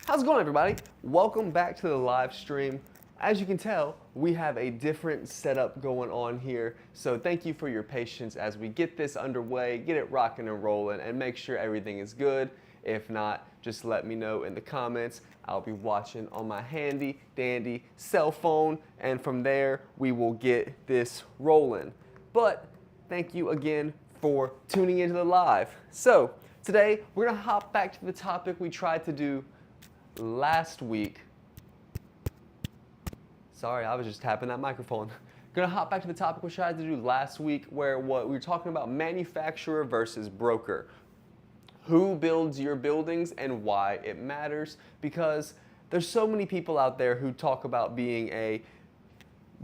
How's it going, everybody? Welcome back to the live stream. As you can tell, we have a different setup going on here. So thank you for your patience as we get this underway, get it rocking and rolling, and make sure everything is good. If not, just let me know in the comments. I'll be watching on my handy dandy cell phone, and from there, we will get this rolling. But thank you again for tuning into the live. So today, we're gonna hop back to the topic we tried to do last week. Sorry, I was just tapping that microphone. Gonna hop back to the topic we tried to do last week, where what we were talking about manufacturer versus broker. Who builds your buildings and why it matters, because there's so many people out there who talk about being a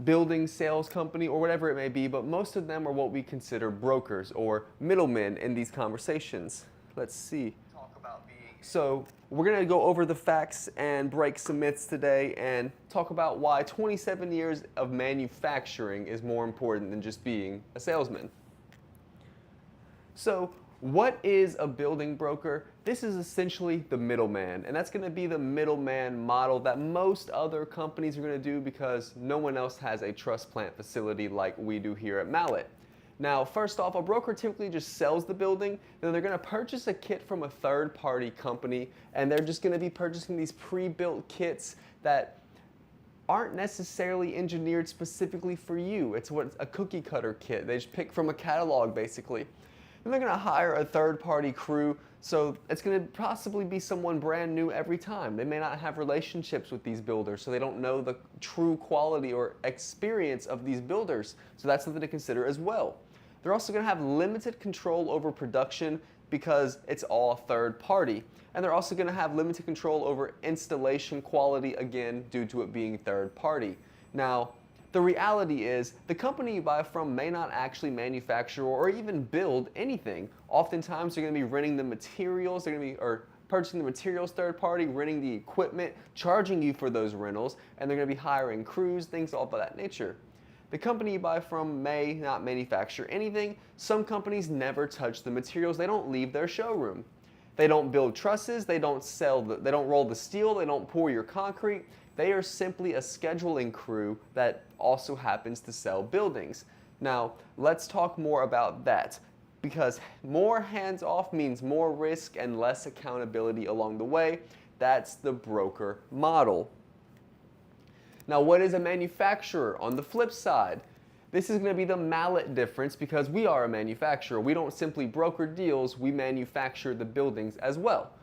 building sales company or whatever it may be, but most of them are what we consider brokers or middlemen in these conversations. Let's see. So we're going to go over the facts and break some myths today and talk about why 27 years of manufacturing is more important than just being a salesman. So what is a building broker? This is essentially the middleman, and that's going to be the middleman model that most other companies are going to do because no one else has a truss plant facility like we do here at Mallett. Now, first off, a broker typically just sells the building, then they're going to purchase a kit from a third-party company, and they're just going to be purchasing these pre-built kits that aren't necessarily engineered specifically for you. It's what a cookie cutter kit. They just pick from a catalog, basically. And they're going to hire a third-party crew, so it's going to possibly be someone brand new every time. They may not have relationships with these builders, so they don't know the true quality or experience of these builders. So that's something to consider as well. They're also going to have limited control over production because it's all third party. And they're also going to have limited control over installation quality, again, due to it being third party. Now, the reality is the company you buy from may not actually manufacture or even build anything. Oftentimes, they're going to be renting the materials, they're going to be purchasing the materials third party, renting the equipment, charging you for those rentals, and they're going to be hiring crews, things all of that nature. The company you buy from may not manufacture anything. Some companies never touch the materials. They don't leave their showroom. They don't build trusses. They don't they don't roll the steel. They don't pour your concrete. They are simply a scheduling crew that also happens to sell buildings. Now, let's talk more about that, because more hands-off means more risk and less accountability along the way. That's the broker model. Now, what is a manufacturer? On the flip side, this is going to be the Mallett difference because we are a manufacturer. We don't simply broker deals, we manufacture the buildings as well.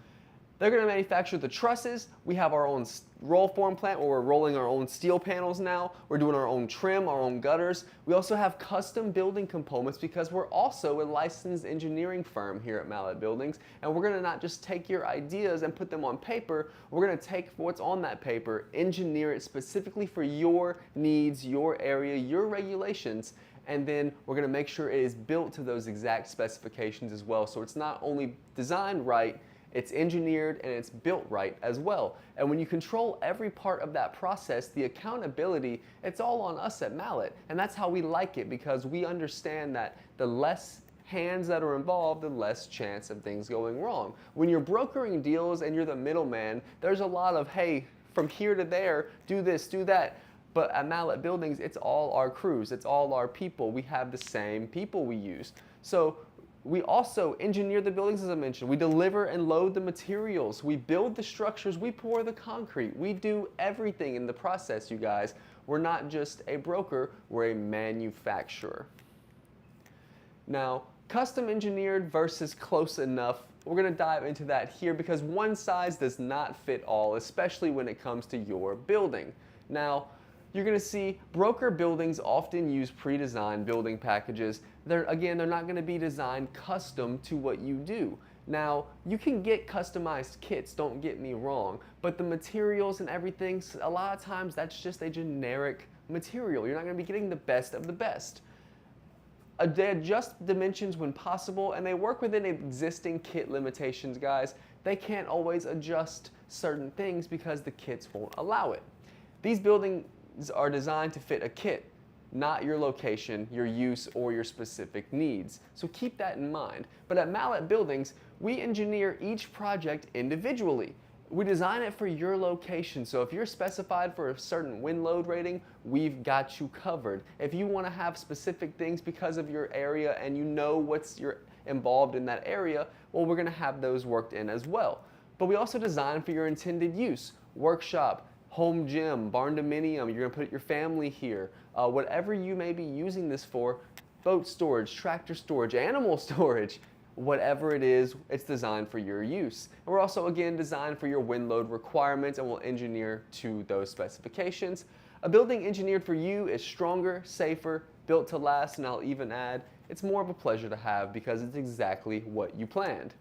They're going to manufacture the trusses. We have our own roll form plant where we're rolling our own steel panels now. We're doing our own trim, our own gutters. We also have custom building components because we're also a licensed engineering firm here at Mallett Buildings. And we're going to not just take your ideas and put them on paper. We're going to take what's on that paper, engineer it specifically for your needs, your area, your regulations, and then we're going to make sure it is built to those exact specifications as well. So it's not only designed right, it's engineered and it's built right as well. And when you control every part of that process, the accountability, it's all on us at Mallett. And that's how we like it, because we understand that the less hands that are involved, the less chance of things going wrong. When you're brokering deals and you're the middleman, there's a lot of, hey, from here to there, do this, do that. But at Mallett Buildings, it's all our crews, it's all our people. We have the same people we use. So we also engineer the buildings, as I mentioned. We deliver and load the materials. We build the structures. We pour the concrete. We do everything in the process, you guys. We're not just a broker, we're a manufacturer. Now, custom engineered versus close enough, we're going to dive into that here because one size does not fit all, especially when it comes to your building. Now, you're going to see broker buildings often use pre-designed building packages. They're not going to be designed custom to what you do. Now, you can get customized kits, don't get me wrong, but the materials and everything, a lot of times that's just a generic material. You're not going to be getting the best of the best. They adjust dimensions when possible, and they work within existing kit limitations, guys. They can't always adjust certain things because the kits won't allow it. These buildings are designed to fit a kit, not your location, your use, or your specific needs. So keep that in mind. But at Mallett Buildings, we engineer each project individually. We design it for your location. So if you're specified for a certain wind load rating, we've got you covered. If you want to have specific things because of your area and you know what's involved in that area, well, we're going to have those worked in as well. But we also design for your intended use. Workshop, home gym, barn dominium, you're going to put your family here. Whatever you may be using this for, boat storage, tractor storage, animal storage, whatever it is, it's designed for your use. And we're also, again, designed for your wind load requirements, and we'll engineer to those specifications. A building engineered for you is stronger, safer, built to last, and I'll even add, it's more of a pleasure to have because it's exactly what you planned.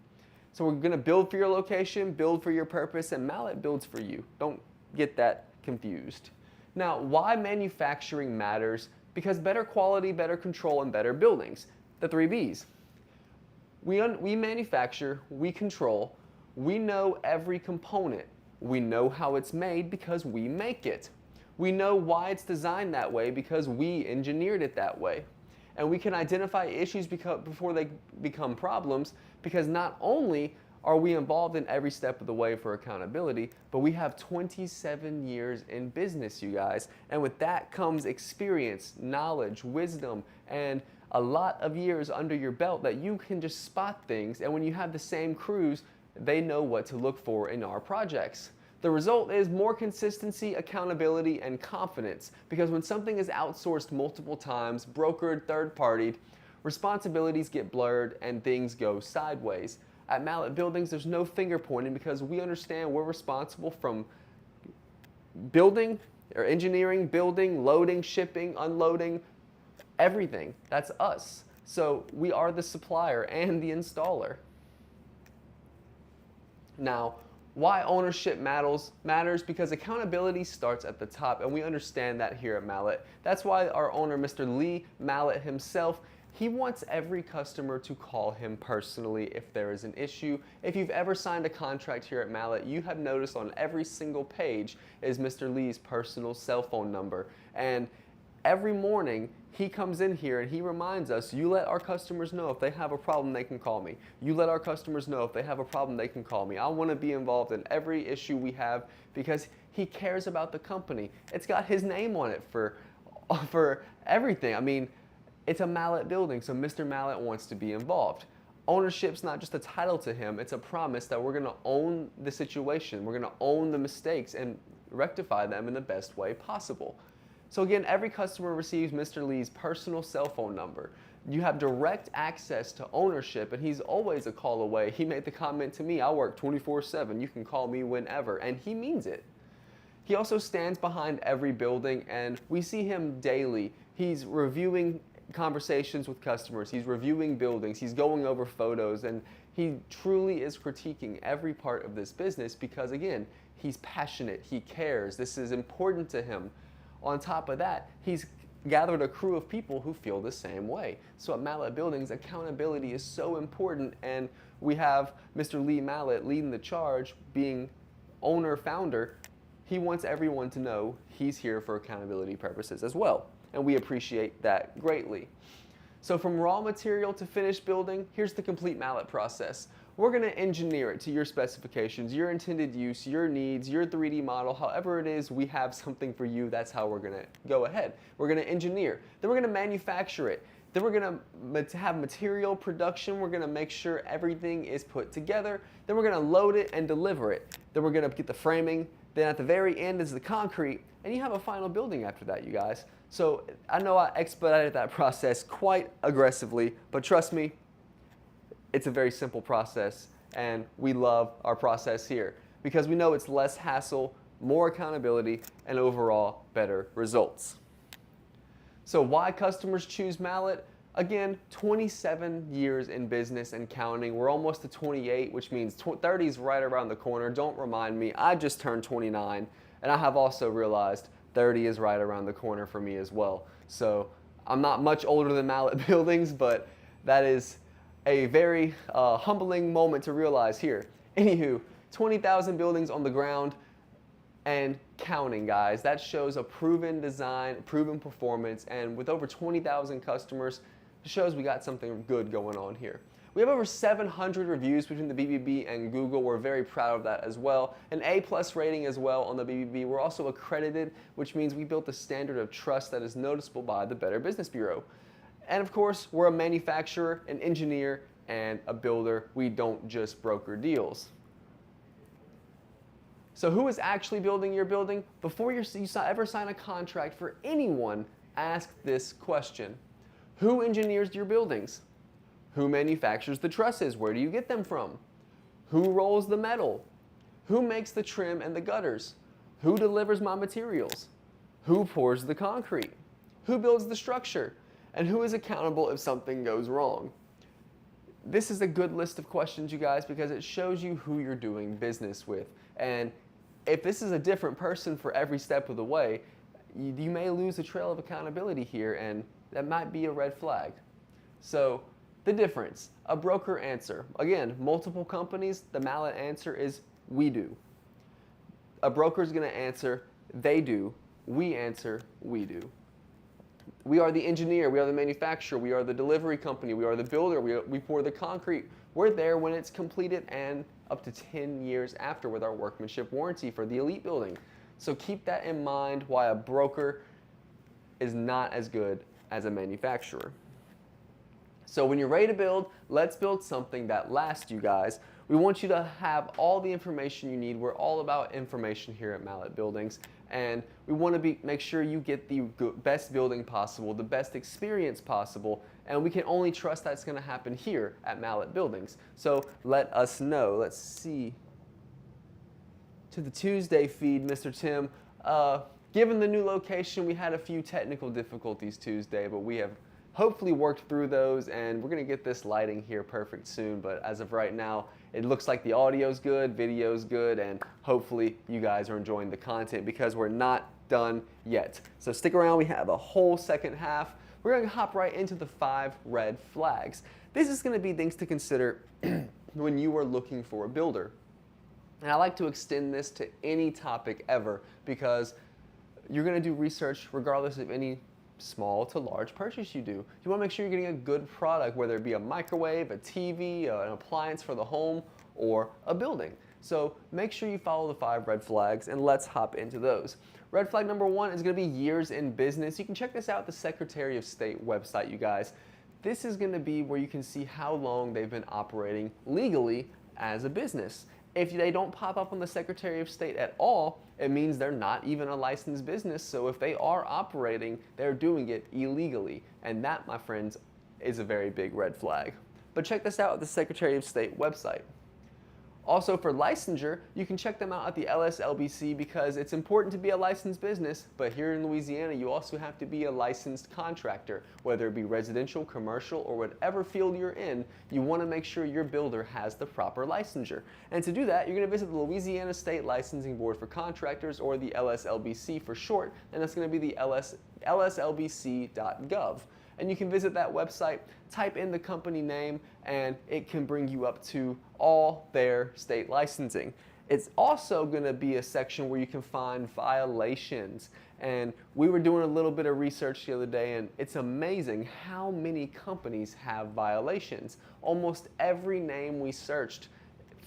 So we're going to build for your location, build for your purpose, and Mallett builds for you. Don't get that confused. Now, why manufacturing matters? Because better quality, better control, and better buildings. The 3 Bs. We manufacture, we control, we know every component. We know how it's made because we make it. We know why it's designed that way because we engineered it that way. And we can identify issues before they become problems because not only are we involved in every step of the way for accountability, but we have 27 years in business, you guys. And with that comes experience, knowledge, wisdom, and a lot of years under your belt that you can just spot things. And when you have the same crews, they know what to look for in our projects. The result is more consistency, accountability, and confidence. Because when something is outsourced multiple times, brokered, third-partied, responsibilities get blurred and things go sideways. At Mallett Buildings, there's no finger pointing because we understand we're responsible from building or engineering, building, loading, shipping, unloading, everything. That's us. So we are the supplier and the installer. Now, why ownership matters? Because accountability starts at the top, and we understand that here at Mallett. That's why our owner, Mr. Lee Mallett himself, he wants every customer to call him personally if there is an issue. If you've ever signed a contract here at Mallett, you have noticed on every single page is Mr. Lee's personal cell phone number. And every morning, he comes in here and he reminds us, you let our customers know if they have a problem, they can call me. You let our customers know if they have a problem, they can call me. I want to be involved in every issue we have because he cares about the company. It's got his name on it for everything. I mean, it's a Mallett building, so Mr. Mallett wants to be involved. Ownership's not just a title to him, it's a promise that we're going to own the situation. We're going to own the mistakes and rectify them in the best way possible. So again, every customer receives Mr. Lee's personal cell phone number. You have direct access to ownership, and he's always a call away. He made the comment to me, I work 24/7, you can call me whenever, and he means it. He also stands behind every building, and we see him daily. He's reviewing conversations with customers, he's reviewing buildings, he's going over photos, and he truly is critiquing every part of this business because, again, he's passionate, he cares, this is important to him. On top of that, he's gathered a crew of people who feel the same way. So at Mallett Buildings, accountability is so important, and we have Mr. Lee Mallett leading the charge, being owner-founder. He wants everyone to know he's here for accountability purposes as well, and we appreciate that greatly. So from raw material to finished building, here's the complete Mallett process. We're going to engineer it to your specifications, your intended use, your needs, your 3D model, however it is, we have something for you. That's how we're going to go ahead. We're going to engineer, then we're going to manufacture it, then we're going to have material production, we're going to make sure everything is put together, then we're going to load it and deliver it, then we're going to get the framing, then at the very end is the concrete, and you have a final building after that, you guys. So I know I expedited that process quite aggressively, but trust me, it's a very simple process, and we love our process here because we know it's less hassle, more accountability, and overall better results. So why customers choose Mallett? Again, 27 years in business and counting. We're almost to 28, which means 30 is right around the corner. Don't remind me, I just turned 29, and I have also realized 30 is right around the corner for me as well. So I'm not much older than Mallett Buildings, but that is a very humbling moment to realize here. Anywho, 20,000 buildings on the ground and counting, guys. That shows a proven design, proven performance, and with over 20,000 customers, it shows we got something good going on here. We have over 700 reviews between the BBB and Google. We're very proud of that as well. An A+ rating as well on the BBB. We're also accredited, which means we built a standard of trust that is noticeable by the Better Business Bureau. And of course, we're a manufacturer, an engineer, and a builder. We don't just broker deals. So who is actually building your building? Before you ever sign a contract for anyone, ask this question. Who engineers your buildings? Who manufactures the trusses? Where do you get them from? Who rolls the metal? Who makes the trim and the gutters? Who delivers my materials? Who pours the concrete? Who builds the structure? And who is accountable if something goes wrong? This is a good list of questions, you guys, because it shows you who you're doing business with. And if this is a different person for every step of the way, you may lose a trail of accountability here, and that might be a red flag. So the difference, a broker answer. Again, multiple companies, the Mallett answer is we do. A broker is going to answer they do. We answer we do. We are the engineer, we are the manufacturer, we are the delivery company, we are the builder, we pour the concrete. We're there when it's completed and up to 10 years after with our workmanship warranty for the elite building. So keep that in mind why a broker is not as good as a manufacturer. So when you're ready to build, let's build something that lasts, you guys. We want you to have all the information you need. We're all about information here at Mallett Buildings, and we want to make sure you get the best building possible, the best experience possible, and we can only trust that's going to happen here at Mallett Buildings. So let us know. Let's see. To the Tuesday feed, Mr. Tim. Given the new location, we had a few technical difficulties Tuesday, but we have hopefully worked through those, and we're going to get this lighting here perfect soon. But as of right now, it looks like the audio's good, video's good, and hopefully you guys are enjoying the content because we're not done yet. So stick around, we have a whole second half. We're going to hop right into the 5 red flags. This is going to be things to consider when you are looking for a builder. And I like to extend this to any topic ever because you're going to do research regardless of any small to large purchase you do. You want to make sure you're getting a good product, whether it be a microwave, a TV, an appliance for the home, or a building. So make sure you follow the 5 red flags, and let's hop into those. Red flag number 1 is going to be years in business. You can check this out at the Secretary of State website, you guys. This is going to be where you can see how long they've been operating legally as a business. If they don't pop up on the Secretary of State at all, it means they're not even a licensed business. So if they are operating, they're doing it illegally. And that, my friends, is a very big red flag. But check this out at the Secretary of State website. Also for licensure, you can check them out at the LSLBC because it's important to be a licensed business, but here in Louisiana you also have to be a licensed contractor. Whether it be residential, commercial, or whatever field you're in, you want to make sure your builder has the proper licensure. And to do that, you're going to visit the Louisiana State Licensing Board for Contractors, or the LSLBC for short, and that's going to be the lslbc.gov. And you can visit that website, type in the company name, and it can bring you up to all their state licensing. It's also going to be a section where you can find violations. And we were doing a little bit of research the other day, and it's amazing how many companies have violations. Almost every name we searched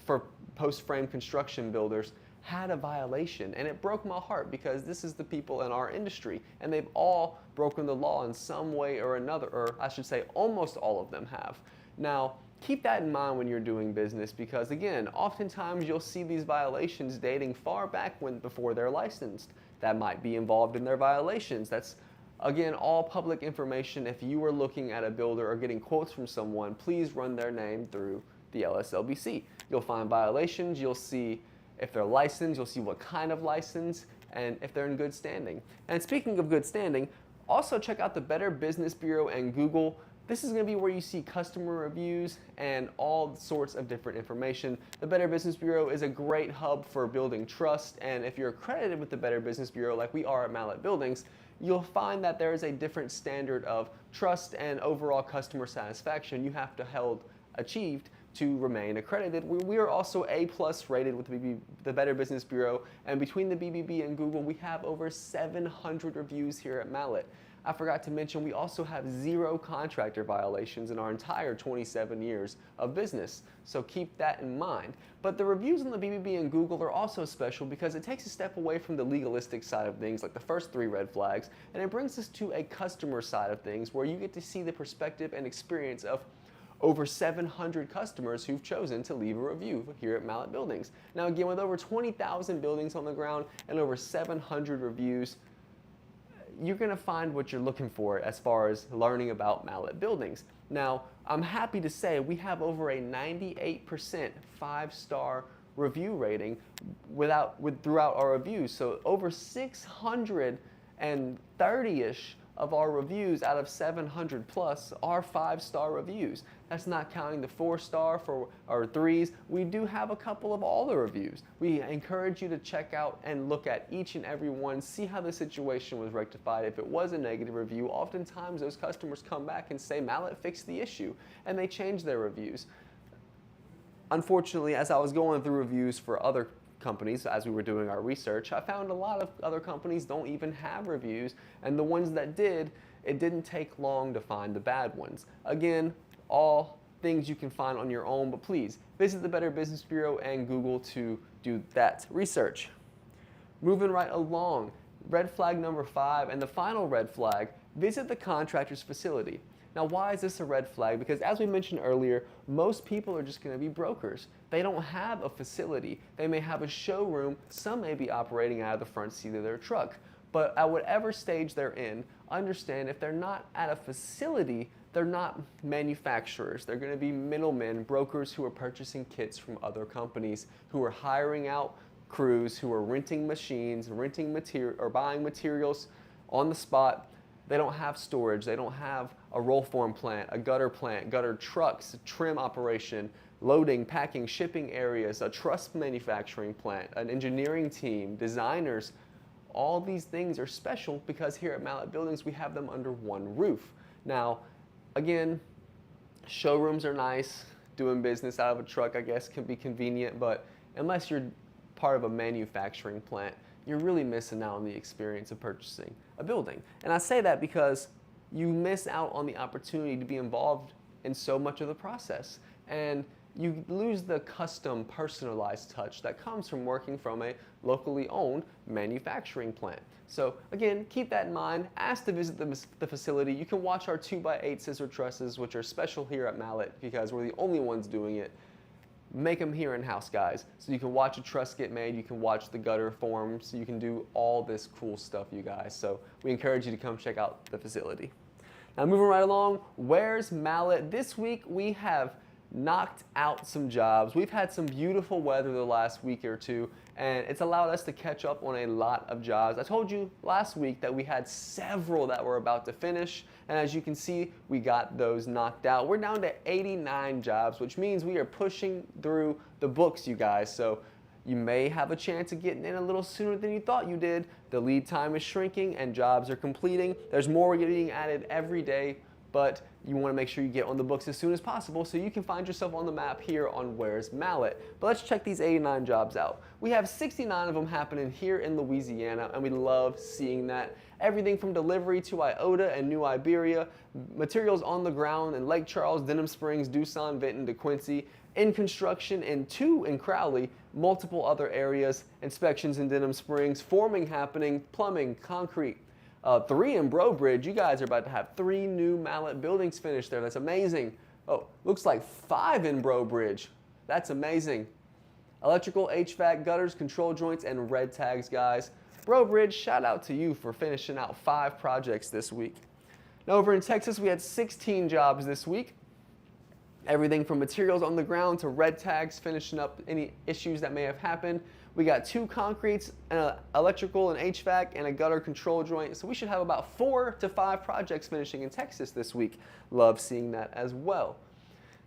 for post-frame construction builders had a violation, and it broke my heart because this is the people in our industry, and they've all broken the law in some way or another, or I should say almost all of them have. Now, keep that in mind when you're doing business because, again, oftentimes you'll see these violations dating far back before they're licensed. That might be involved in their violations. That's, again, all public information. If you are looking at a builder or getting quotes from someone, please run their name through the LSLBC. You'll find violations, you'll see if they're licensed, you'll see what kind of license, and if they're in good standing. And speaking of good standing, also check out the Better Business Bureau and Google. This is going to be where you see customer reviews and all sorts of different information. The Better Business Bureau is a great hub for building trust, and if you're accredited with the Better Business Bureau like we are at Mallett Buildings, you'll find that there is a different standard of trust and overall customer satisfaction you have to achieved to remain accredited. We are also A+ rated with the Better Business Bureau, and between the BBB and Google, we have over 700 reviews here at Mallett. I forgot to mention we also have 0 contractor violations in our entire 27 years of business, so keep that in mind. But the reviews on the BBB and Google are also special because it takes a step away from the legalistic side of things, like the first 3 red flags, and it brings us to a customer side of things where you get to see the perspective and experience of over 700 customers who've chosen to leave a review here at Mallett Buildings. Now again, with over 20,000 buildings on the ground and over 700 reviews, you're going to find what you're looking for as far as learning about Mallett Buildings. Now, I'm happy to say we have over a 98% 5-star review rating throughout our reviews. So over 630-ish of our reviews out of 700 plus are 5-star reviews. That's not counting the 4-star for our 3s. We do have a couple of all the reviews. We encourage you to check out and look at each and every one, see how the situation was rectified. If it was a negative review, oftentimes those customers come back and say, Mallett fixed the issue, and they change their reviews. Unfortunately, as I was going through reviews for other companies as we were doing our research, I found a lot of other companies don't even have reviews, and the ones that did, it didn't take long to find the bad ones. Again, all things you can find on your own, but please visit the Better Business Bureau and Google to do that research. Moving right along, red flag number 5 and the final red flag, visit the contractor's facility. Now, why is this a red flag? Because as we mentioned earlier, most people are just going to be brokers. They don't have a facility. They may have a showroom. Some may be operating out of the front seat of their truck. But at whatever stage they're in, understand if they're not at a facility, they're not manufacturers. They're going to be middlemen, brokers who are purchasing kits from other companies, who are hiring out crews, who are renting machines, renting material or buying materials on the spot. They don't have storage. They don't have a roll form plant, gutter trucks, a trim operation, loading, packing, shipping areas, a truss manufacturing plant, an engineering team, designers. All these things are special because here at Mallett Buildings we have them under one roof. Now, again, showrooms are nice. Doing business out of a truck, I guess, can be convenient, but unless you're part of a manufacturing plant, you're really missing out on the experience of purchasing a building. And I say that because you miss out on the opportunity to be involved in so much of the process. And you lose the custom, personalized touch that comes from working from a locally owned manufacturing plant. So again, keep that in mind. Ask to visit the facility. You can watch our 2x8 scissor trusses, which are special here at Mallett because we're the only ones doing it. Make them here in-house, guys. So you can watch a truss get made, you can watch the gutter form, so you can do all this cool stuff, you guys. So we encourage you to come check out the facility. Now moving right along, where's Mallett? This week we have knocked out some jobs. We've had some beautiful weather the last week or two, and it's allowed us to catch up on a lot of jobs. I told you last week that we had several that were about to finish, and as you can see, we got those knocked out. We're down to 89 jobs, which means we are pushing through the books, you guys. So you may have a chance of getting in a little sooner than you thought you did. The lead time is shrinking and jobs are completing. There's more getting added every day, but you want to make sure you get on the books as soon as possible so you can find yourself on the map here on Where's Mallett. But let's check these 89 jobs out. We have 69 of them happening here in Louisiana, and we love seeing that. Everything from delivery to Iota and New Iberia, materials on the ground in Lake Charles, Denham Springs, Doosan, Vinton, DeQuincy, in construction in 2 in Crowley, multiple other areas, inspections in Denham Springs, forming happening, plumbing, concrete. 3 in Bro Bridge. You guys are about to have 3 new Mallett buildings finished there. That's amazing. Oh, looks like 5 in Bro Bridge. That's amazing. Electrical, HVAC, gutters, control joints, and red tags, guys. Bro Bridge, shout out to you for finishing out 5 projects this week. Now over in Texas, we had 16 jobs this week. Everything from materials on the ground to red tags, finishing up any issues that may have happened. We got 2 concretes, electrical and HVAC, and a gutter control joint. So we should have about 4 to 5 projects finishing in Texas this week. Love seeing that as well.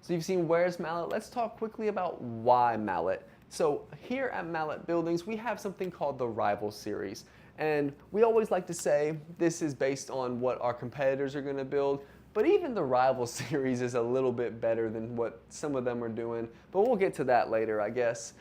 So you've seen Where's Mallett. Let's talk quickly about why Mallett. So here at Mallett Buildings, we have something called the Rival Series. And we always like to say this is based on what our competitors are going to build. But even the Rival Series is a little bit better than what some of them are doing. But we'll get to that later, I guess.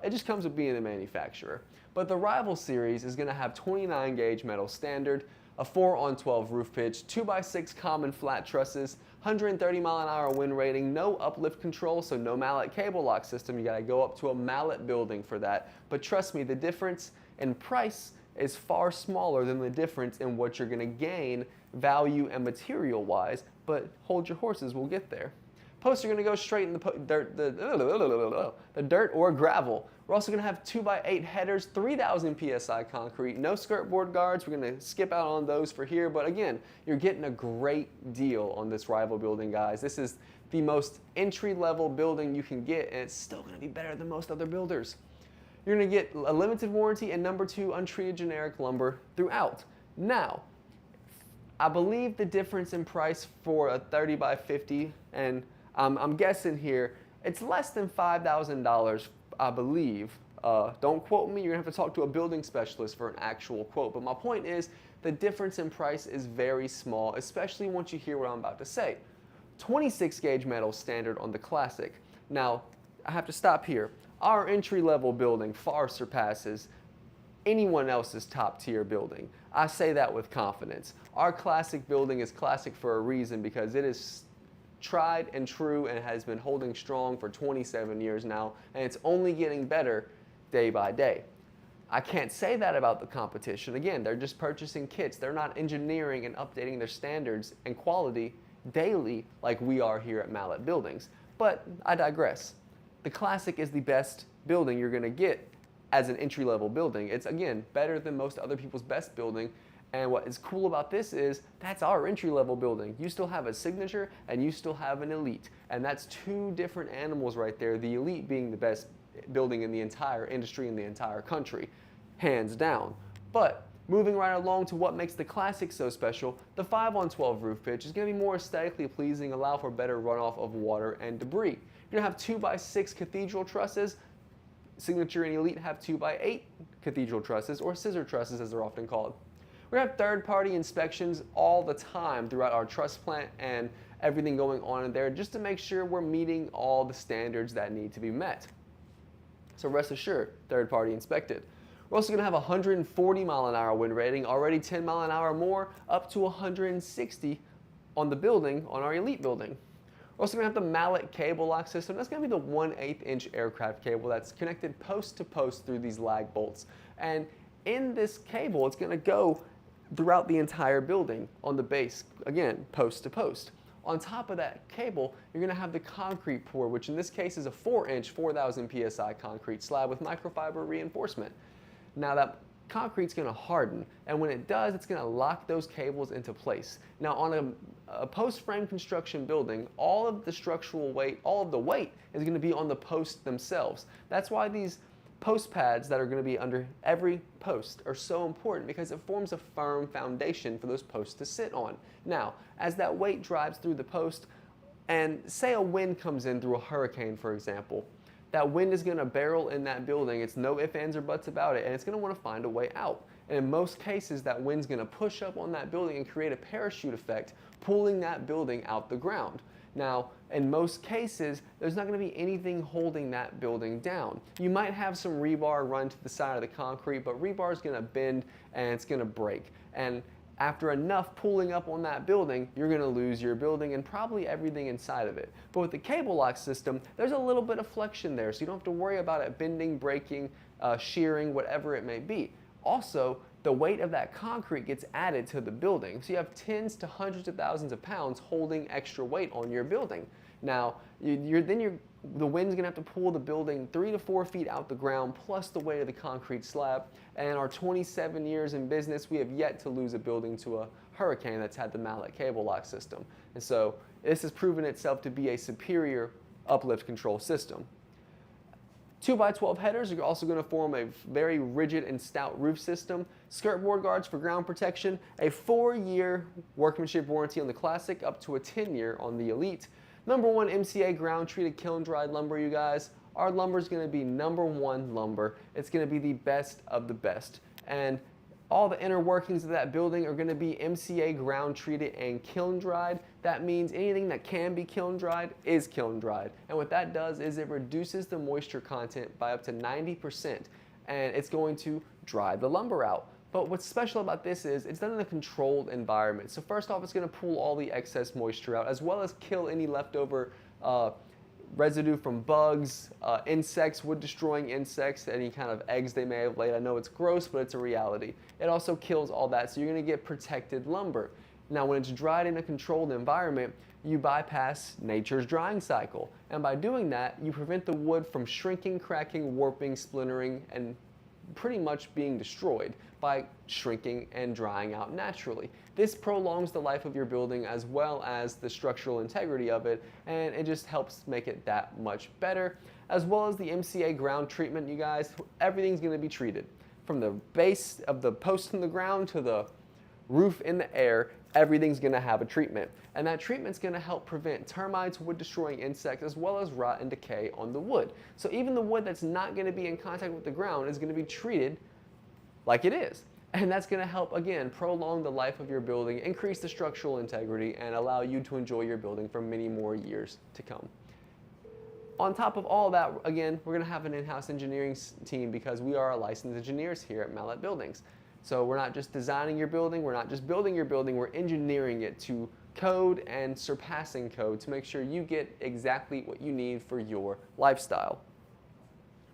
It just comes with being a manufacturer. But the Rival Series is going to have 29 gauge metal standard, a 4-on-12 roof pitch, 2x6 common flat trusses, 130-mile-an-hour wind rating, no uplift control, so no Mallett cable lock system. You gotta go up to a Mallett building for that. But trust me, the difference in price is far smaller than the difference in what you're gonna gain value and material wise, but hold your horses, we'll get there. Posts are gonna go straight in the dirt or gravel. We're also gonna have 2x8 headers, 3,000 PSI concrete, no skirt board guards. We're gonna skip out on those for here, but again, you're getting a great deal on this rival building, guys. This is the most entry-level building you can get, and it's still gonna be better than most other builders. You're gonna get a limited warranty and number 2 untreated generic lumber throughout. Now, I believe the difference in price for a 30x50, and I'm guessing here, it's less than $5,000, I believe. Don't quote me, you're gonna have to talk to a building specialist for an actual quote. But my point is, the difference in price is very small, especially once you hear what I'm about to say. 26 gauge metal standard on the Classic. Now, I have to stop here. Our entry-level building far surpasses anyone else's top-tier building. I say that with confidence. Our Classic building is classic for a reason, because it is tried and true and has been holding strong for 27 years now, and it's only getting better day by day. I can't say that about the competition. Again, they're just purchasing kits. They're not engineering and updating their standards and quality daily like we are here at Mallett Buildings. But I digress. The Classic is the best building you're gonna get as an entry-level building. It's, again, better than most other people's best building. And what is cool about this is that's our entry-level building. You still have a Signature and you still have an Elite. And that's 2 different animals right there. The Elite being the best building in the entire industry, in the entire country, hands down. But moving right along to what makes the Classic so special, the 5-on-12 roof pitch is gonna be more aesthetically pleasing, allow for better runoff of water and debris. You're gonna have 2x6 cathedral trusses. Signature and Elite have 2x8 cathedral trusses, or scissor trusses as they're often called. We're gonna have third-party inspections all the time throughout our truss plant and everything going on in there, just to make sure we're meeting all the standards that need to be met. So rest assured, third-party inspected. We're also gonna have a 140-mile-an-hour wind rating, already 10-mile-an-hour more, up to 160 on the building, on our Elite building. We're also going to have the Mallett cable lock system. That's going to be the 1/8 inch aircraft cable that's connected post to post through these lag bolts. And in this cable, it's going to go throughout the entire building on the base, again, post to post. On top of that cable, you're going to have the concrete pour, which in this case is a 4-inch, 4,000 PSI concrete slab with microfiber reinforcement. Now that concrete's going to harden, and when it does, it's going to lock those cables into place. Now on a post-frame construction building, all of the structural weight, all of the weight is going to be on the posts themselves. That's why these post pads that are going to be under every post are so important, because it forms a firm foundation for those posts to sit on. Now, as that weight drives through the post, and say a wind comes in through a hurricane, for example, that wind is going to barrel in that building. It's no ifs, ands, or buts about it, and it's going to want to find a way out. And in most cases, that wind's going to push up on that building and create a parachute effect, pulling that building out the ground. Now, in most cases, there's not going to be anything holding that building down. You might have some rebar run to the side of the concrete, but rebar is going to bend and it's going to break. And after enough pulling up on that building, you're going to lose your building and probably everything inside of it. But with the cable lock system, there's a little bit of flexion there, so you don't have to worry about it bending, breaking, shearing, whatever it may be. Also, the weight of that concrete gets added to the building, so you have tens to hundreds of thousands of pounds holding extra weight on your building. Now, the wind's going to have to pull the building 3 to 4 feet out the ground, plus the weight of the concrete slab. And in our 27 years in business, we have yet to lose a building to a hurricane that's had the Mallett cable lock system. And so this has proven itself to be a superior uplift control system. 2x12 headers are also going to form a very rigid and stout roof system. Skirt board guards for ground protection, a 4-year workmanship warranty on the Classic, up to a 10-year on the Elite. #1 MCA ground treated kiln dried lumber, you guys. Our lumber is going to be #1 lumber. It's going to be the best of the best. And all the inner workings of that building are going to be MCA ground treated and kiln dried. That means anything that can be kiln dried is kiln dried. And what that does is it reduces the moisture content by up to 90%. And it's going to dry the lumber out. But what's special about this is it's done in a controlled environment. So first off, it's going to pull all the excess moisture out, as well as kill any leftover residue from bugs, insects, wood-destroying insects, any kind of eggs they may have laid. I know it's gross, but it's a reality. It also kills all that, so you're going to get protected lumber. Now, when it's dried in a controlled environment, you bypass nature's drying cycle. And by doing that, you prevent the wood from shrinking, cracking, warping, splintering, and pretty much being destroyed by shrinking and drying out naturally. This prolongs the life of your building as well as the structural integrity of it, and it just helps make it that much better. As well as the MCA ground treatment, you guys, everything's going to be treated. From the base of the post in the ground to the roof in the air, everything's going to have a treatment. And that treatment's going to help prevent termites, wood-destroying insects, as well as rot and decay on the wood. So even the wood that's not going to be in contact with the ground is going to be treated like it is. And that's going to help, again, prolong the life of your building, increase the structural integrity, and allow you to enjoy your building for many more years to come. On top of all that, again, we're going to have an in-house engineering team because we are licensed engineers here at Mallett Buildings. So we're not just designing your building, we're not just building your building, we're engineering it to code and surpassing code to make sure you get exactly what you need for your lifestyle.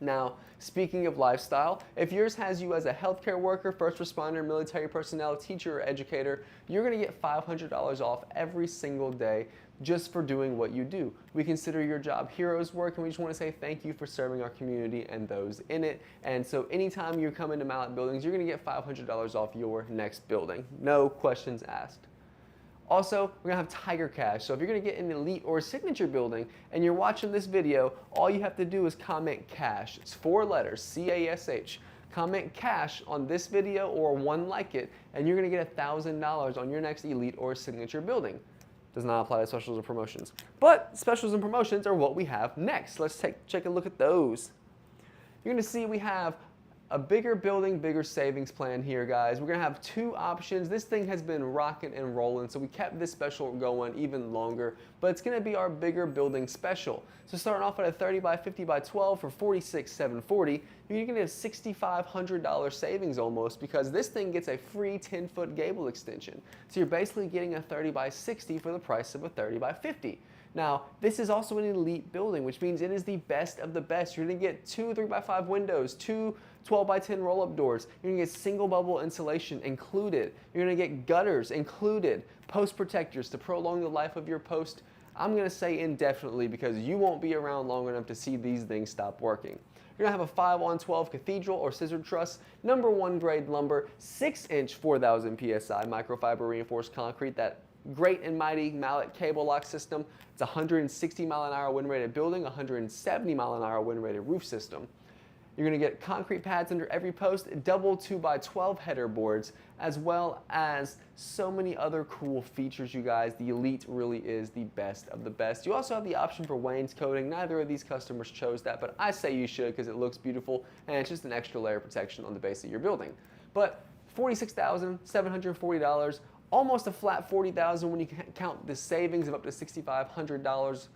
Now, speaking of lifestyle, if yours has you as a healthcare worker, first responder, military personnel, teacher, or educator, you're going to get $500 off every single day just for doing what you do. We consider your job heroes work, and we just want to say thank you for serving our community and those in it. And so anytime you come into Mallett Buildings, you're going to get $500 off your next building. No questions asked. Also, we're going to have Tiger Cash. So if you're going to get an elite or a signature building and you're watching this video, all you have to do is comment cash. It's 4 letters, C-A-S-H. Comment cash on this video or one like it, and you're going to get $1,000 on your next elite or signature building. Does not apply to specials or promotions. But specials and promotions are what we have next. Let's take a look at those. You're going to see we have a bigger building, bigger savings plan here, guys. We're going to have 2 options. This thing has been rocking and rolling, so we kept this special going even longer, but it's going to be our bigger building special. So starting off at a 30 by 50 by 12 for $46,740, you're going to get a $6,500 savings almost, because this thing gets a free 10-foot gable extension. So you're basically getting a 30 by 60 for the price of a 30 by 50. Now, this is also an elite building, which means it is the best of the best. You're going to get 2 3x5 windows, 2 12 by 10 roll-up doors. You're going to get single bubble insulation included. You're going to get gutters included, post protectors to prolong the life of your post. I'm going to say indefinitely because you won't be around long enough to see these things stop working. You're going to have a 5-on-12 cathedral or scissor truss, number 1 grade lumber, 6-inch 4,000 PSI microfiber reinforced concrete, that great and mighty Mallett cable lock system. It's a 160 mile an hour wind rated building, 170 mile an hour wind rated roof system. You're going to get concrete pads under every post, double 2x12 header boards, as well as so many other cool features, you guys. The Elite really is the best of the best. You also have the option for wainscoting. Neither of these customers chose that, but I say you should because it looks beautiful and it's just an extra layer of protection on the base of your building. But $46,740, almost a flat $40,000 when you count the savings of up to $6,500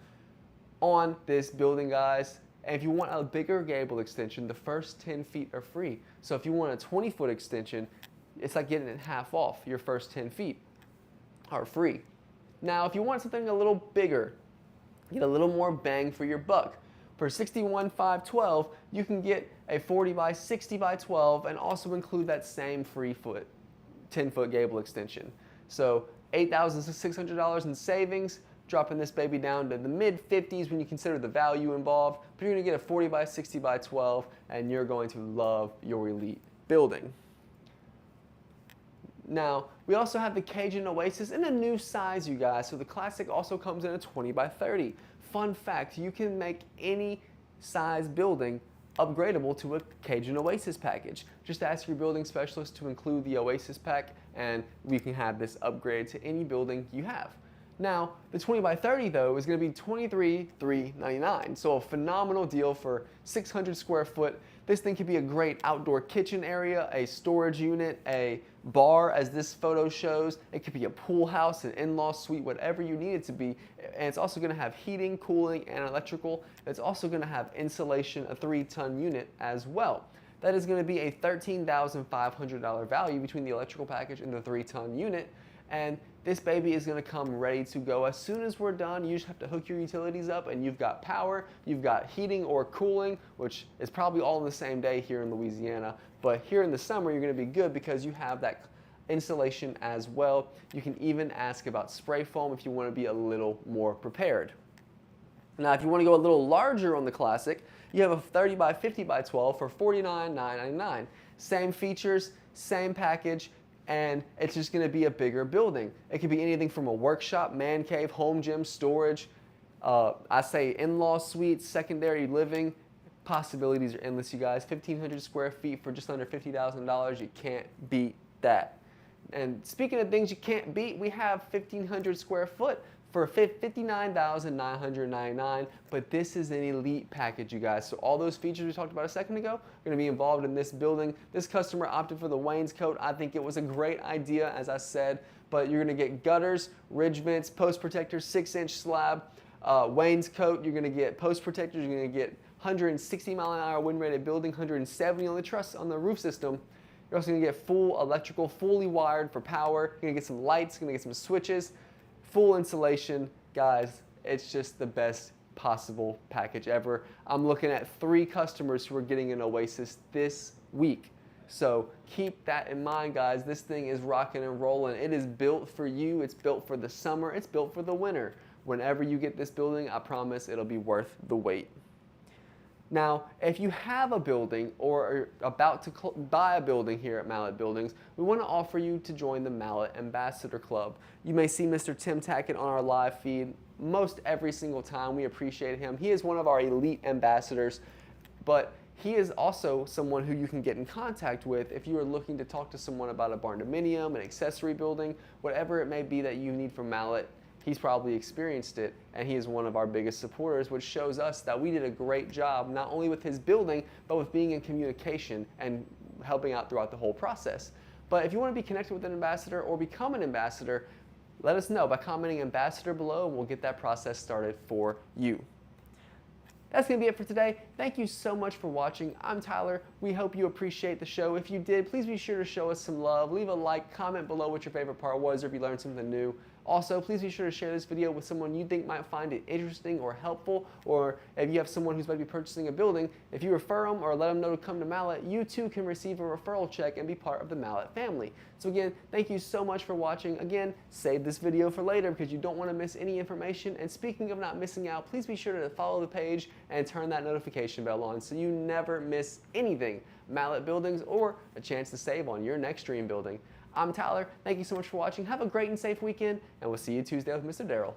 on this building, guys. And if you want a bigger gable extension, the first 10 feet are free. So if you want a 20-foot extension, it's like getting it half off. Your first 10 feet are free. Now, if you want something a little bigger, get a little more bang for your buck. For $61,512, you can get a 40 by 60 by 12 and also include that same free 10-foot gable extension. So $8,600 in savings, dropping this baby down to the mid-50s when you consider the value involved. But you're going to get a 40 by 60 by 12, and you're going to love your elite building. Now, we also have the Cajun Oasis in a new size, you guys. So the Classic also comes in a 20 by 30. Fun fact, you can make any size building upgradable to a Cajun Oasis package. Just ask your building specialist to include the Oasis pack, and we can have this upgrade to any building you have. Now, the 20 by 30 though is going to be $23,399, so a phenomenal deal for 600 square foot. This thing could be a great outdoor kitchen area, a storage unit, a bar as this photo shows. It could be a pool house, an in-law suite, whatever you need it to be. And it's also going to have heating, cooling, and electrical. It's also going to have insulation, a 3-ton unit as well. that is going to be a $13,500 value between the electrical package and the 3-ton unit. And this baby is going to come ready to go as soon as we're done. You just have to hook your utilities up and you've got power, you've got heating or cooling, which is probably all in the same day here in Louisiana. But here in the summer, you're going to be good because you have that insulation as well. You can even ask about spray foam if you want to be a little more prepared. Now, if you want to go a little larger on the Classic, you have a 30 by 50 by 12 for $49,999. Same features, same package, and it's just going to be a bigger building. It could be anything from a workshop, man cave, home gym, storage, I say in-law suites, secondary living. Possibilities are endless, you guys. 1,500 square feet for just under $50,000. You can't beat that. And speaking of things you can't beat, we have 1,500 square foot for $59,999, but this is an elite package, you guys. So all those features we talked about a second ago are going to be involved in this building. This customer opted for the wainscot. I think it was a great idea, as I said, but you're going to get gutters, ridge vents, post protectors, 6-inch slab, wainscot. You're going to get post protectors. You're going to get 160 mile an hour wind rated building, 170 on the truss on the roof system. You're also going to get full electrical, fully wired for power. You're going to get some lights, you're going to get some switches, full insulation. Guys, it's just the best possible package ever. I'm looking at 3 customers who are getting an Oasis this week. So keep that in mind, guys. This thing is rocking and rolling. It is built for you. It's built for the summer. It's built for the winter. Whenever you get this building, I promise it'll be worth the wait. Now, if you have a building or are about to buy a building here at Mallett Buildings, we want to offer you to join the Mallett Ambassador Club. You may see Mr. Tim Tackett on our live feed most every single time. We appreciate him. He is one of our elite ambassadors, but he is also someone who you can get in contact with if you are looking to talk to someone about a barn dominium, an accessory building, whatever it may be that you need from Mallett. He's probably experienced it, and he is one of our biggest supporters, which shows us that we did a great job, not only with his building, but with being in communication and helping out throughout the whole process. But if you want to be connected with an ambassador or become an ambassador, let us know by commenting ambassador below, and we'll get that process started for you. That's going to be it for today. Thank you so much for watching. I'm Tyler. We hope you appreciate the show. If you did, please be sure to show us some love. Leave a like, comment below what your favorite part was or if you learned something new. Also, please be sure to share this video with someone you think might find it interesting or helpful, or if you have someone who's about to be purchasing a building, if you refer them or let them know to come to Mallett, you too can receive a referral check and be part of the Mallett family. So again, thank you so much for watching. Again, save this video for later because you don't want to miss any information. And speaking of not missing out, please be sure to follow the page and turn that notification bell on so you never miss anything Mallett Buildings or a chance to save on your next dream building. I'm Tyler. Thank you so much for watching. Have a great and safe weekend, and we'll see you Tuesday with Mr. Darrell.